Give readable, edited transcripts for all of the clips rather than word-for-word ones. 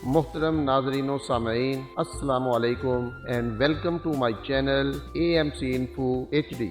محترم ناظرین و سامعین، السلام علیکم and welcome to my channel AMC Info HD۔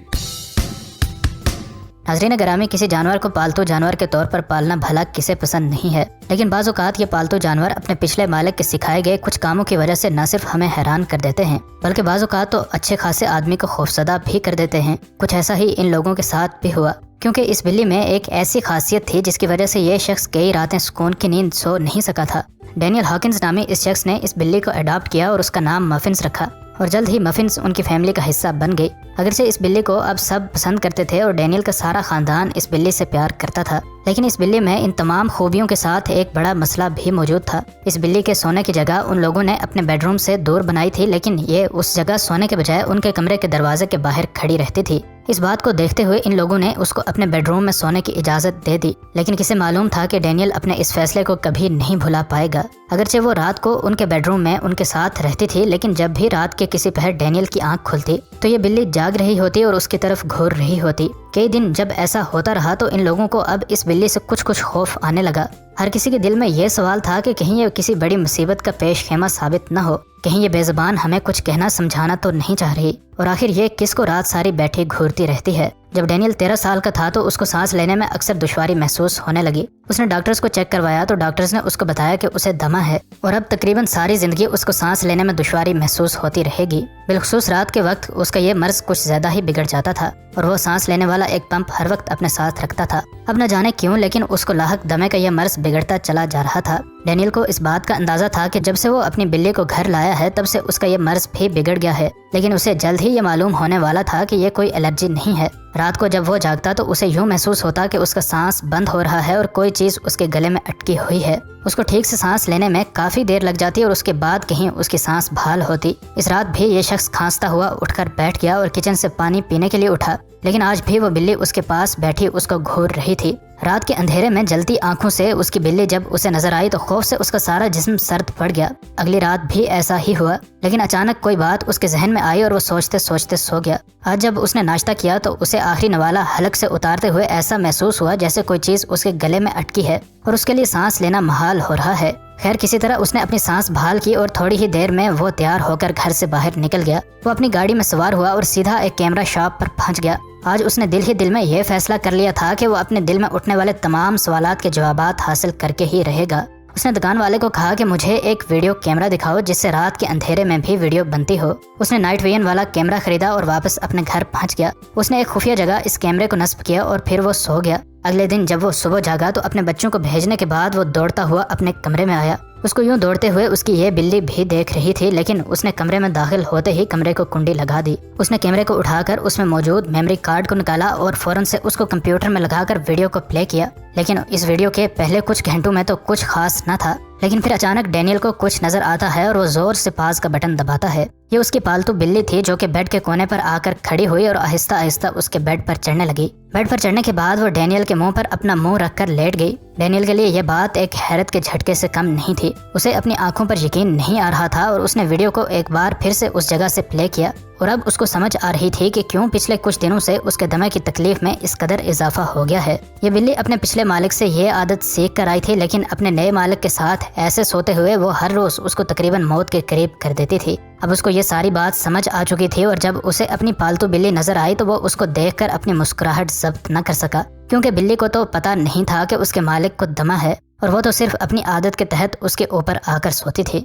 ناظرین گرامی، کسی جانور کو پالتو جانور کے طور پر پالنا بھلا کسے پسند نہیں ہے، لیکن بعض اوقات یہ پالتو جانور اپنے پچھلے مالک کے سکھائے گئے کچھ کاموں کی وجہ سے نہ صرف ہمیں حیران کر دیتے ہیں بلکہ بعض اوقات تو اچھے خاصے آدمی کو خوفزدہ بھی کر دیتے ہیں۔ کچھ ایسا ہی ان لوگوں کے ساتھ بھی ہوا، کیونکہ اس بلی میں ایک ایسی خاصیت تھی جس کی وجہ سے یہ شخص کئی راتیں سکون کی نیند سو نہیں سکا تھا۔ ڈینیل ہاکنز نامی اس شخص نے اس بلی کو اڈاپٹ کیا اور اس کا نام مفنز رکھا، اور جلد ہی مفنز ان کی فیملی کا حصہ بن گئی۔ اگرچہ اس بلی کو اب سب پسند کرتے تھے اور ڈینیل کا سارا خاندان اس بلی سے پیار کرتا تھا، لیکن اس بلی میں ان تمام خوبیوں کے ساتھ ایک بڑا مسئلہ بھی موجود تھا۔ اس بلی کے سونے کی جگہ ان لوگوں نے اپنے بیڈ روم سے دور بنائی تھی، لیکن یہ اس جگہ سونے کے بجائے ان کے کمرے کے دروازے کے باہر کھڑی رہتی تھی۔ اس بات کو دیکھتے ہوئے ان لوگوں نے اس کو اپنے بیڈ روم میں سونے کی اجازت دے دی، لیکن کسے معلوم تھا کہ ڈینیل اپنے اس فیصلے کو کبھی نہیں بھلا پائے گا۔ اگرچہ وہ رات کو ان کے بیڈ روم میں ان کے ساتھ رہتی تھی، لیکن جب بھی رات کے کسی پہر ڈینیل کی آنکھ کھلتی تو یہ بلی جاگ رہی ہوتی اور اس کی طرف گھور رہی ہوتی۔ کئی دن جب ایسا ہوتا رہا تو ان لوگوں کو اب اس بلی سے کچھ خوف آنے لگا۔ ہر کسی کے دل میں یہ سوال تھا کہ کہیں یہ کسی بڑی مصیبت کا پیش خیمہ ثابت نہ ہو، کہیں یہ بے زبان ہمیں کچھ کہنا سمجھانا تو نہیں چاہ رہی، اور آخر یہ کس کو رات ساری بیٹھی گھورتی رہتی ہے۔ جب ڈینیل 13 سال کا تھا تو اس کو سانس لینے میں اکثر دشواری محسوس ہونے لگی۔ اس نے ڈاکٹرز کو چیک کروایا تو ڈاکٹرز نے اس کو بتایا کہ اسے دمہ ہے اور اب تقریباً ساری زندگی اس کو سانس لینے میں دشواری محسوس ہوتی رہے گی۔ بالخصوص رات کے وقت اس کا یہ مرض کچھ زیادہ ہی بگڑ جاتا تھا اور وہ سانس لینے والا ایک پمپ ہر وقت اپنے ساتھ رکھتا تھا۔ اب نہ جانے کیوں لیکن اس کو لاحق دمے کا یہ مرض بگڑتا چلا جا رہا تھا۔ ڈینیل کو اس بات کا اندازہ تھا کہ جب سے وہ اپنی بلی کو گھر لایا ہے تب سے اس کا یہ مرض بھی بگڑ گیا ہے، لیکن اسے جلد ہی یہ معلوم ہونے والا تھا کہ یہ کوئی الرجی نہیں ہے۔ رات کو جب وہ جاگتا تو اسے یوں محسوس ہوتا کہ اس کا سانس بند ہو رہا ہے اور کوئی چیز اس کے گلے میں اٹکی ہوئی ہے۔ اس کو ٹھیک سے سانس لینے میں کافی دیر لگ جاتی اور اس کے بعد کہیں اس کی سانس بحال ہوتی۔ اس رات بھی یہ شخص کھانستا ہوا اٹھ کر بیٹھ گیا اور کچن سے پانی پینے کے لیے اٹھا، لیکن آج بھی وہ بلی اس کے پاس بیٹھی اس کو گھور رہی تھی۔ رات کے اندھیرے میں جلتی آنکھوں سے اس کی بلی جب اسے نظر آئی تو خوف سے اس کا سارا جسم سرد پڑ گیا۔ اگلی رات بھی ایسا ہی ہوا، لیکن اچانک کوئی بات اس کے ذہن میں آئی اور وہ سوچتے سوچتے سو گیا۔ آج جب اس نے ناشتہ کیا تو اسے آخری نوالا حلق سے اتارتے ہوئے ایسا محسوس ہوا جیسے کوئی چیز اس کے گلے میں اٹکی ہے اور اس کے لیے سانس لینا محال ہو رہا ہے۔ خیر کسی طرح اس نے اپنی سانس بحال کی اور تھوڑی ہی دیر میں وہ تیار ہو کر گھر سے باہر نکل گیا۔ وہ اپنی گاڑی میں سوار ہوا اور سیدھا ایک کیمرہ شاپ پر پہنچ گیا۔ آج اس نے دل ہی دل میں یہ فیصلہ کر لیا تھا کہ وہ اپنے دل میں اٹھنے والے تمام سوالات کے جوابات حاصل کر کے ہی رہے گا۔ اس نے دکان والے کو کہا کہ مجھے ایک ویڈیو کیمرہ دکھاؤ جس سے رات کے اندھیرے میں بھی ویڈیو بنتی ہو۔ اس نے نائٹ ویژن والا کیمرہ خریدا اور واپس اپنے گھر پہنچ گیا۔ اس نے ایک خفیہ جگہ اس کیمرے کو نصب کیا اور پھر وہ سو گیا۔ اگلے دن جب وہ صبح جاگا تو اپنے بچوں کو بھیجنے کے بعد وہ دوڑتا ہوا اپنے کمرے میں آیا۔ اس کو یوں دوڑتے ہوئے اس کی یہ بلی بھی دیکھ رہی تھی، لیکن اس نے کمرے میں داخل ہوتے ہی کمرے کو کنڈی لگا دی۔ اس نے کیمرے کو اٹھا کر اس میں موجود میموری کارڈ کو نکالا اور فوراً سے اس کو کمپیوٹر میں لگا کر ویڈیو کو پلے کیا، لیکن اس ویڈیو کے پہلے کچھ گھنٹوں میں تو کچھ خاص نہ تھا، لیکن پھر اچانک ڈینیل کو کچھ نظر آتا ہے اور وہ زور سے پاز کا بٹن دباتا ہے۔ یہ اس کی پالتو بلی تھی جو کہ بیڈ کے کونے پر آ کر کھڑی ہوئی اور آہستہ آہستہ اس کے بیڈ پر چڑھنے لگی۔ بیڈ پر چڑھنے کے بعد وہ ڈینیل کے منہ پر اپنا منہ رکھ کر لیٹ گئی۔ ڈینیل کے لیے یہ بات ایک حیرت کے جھٹکے سے کم نہیں تھی۔ اسے اپنی آنکھوں پر یقین نہیں آ رہا تھا اور اس نے ویڈیو کو ایک بار پھر سے اس جگہ سے پلے کیا، اور اب اس کو سمجھ آ رہی تھی کہ کیوں پچھلے کچھ دنوں سے اس کے دمے کی تکلیف میں اس قدر اضافہ ہو گیا ہے۔ یہ بلی اپنے پچھلے مالک سے یہ عادت سیکھ کر آئی تھی، لیکن اپنے نئے مالک کے ساتھ ایسے سوتے ہوئے وہ ہر روز اس کو تقریباً موت کے قریب کر دیتی تھی۔ اب اس کو یہ ساری بات سمجھ آ چکی تھی اور جب اسے اپنی پالتو بلی نظر آئی تو وہ اس کو دیکھ کر اپنی مسکراہٹ ضبط نہ کر سکا، کیونکہ بلی کو تو پتہ نہیں تھا کہ اس کے مالک کو دمہ ہے اور وہ تو صرف اپنی عادت کے تحت اس کے اوپر آ کر سوتی تھی۔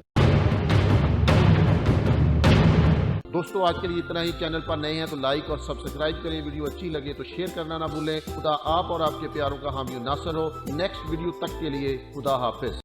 دوستو آج کے لیے اتنا ہی۔ چینل پر نئے ہیں تو لائک اور سبسکرائب کریں، ویڈیو اچھی لگے تو شیئر کرنا نہ بھولیں۔ خدا آپ اور آپ کے پیاروں کا حامی و ناصر ہو۔ نیکسٹ ویڈیو تک کے لیے خدا حافظ۔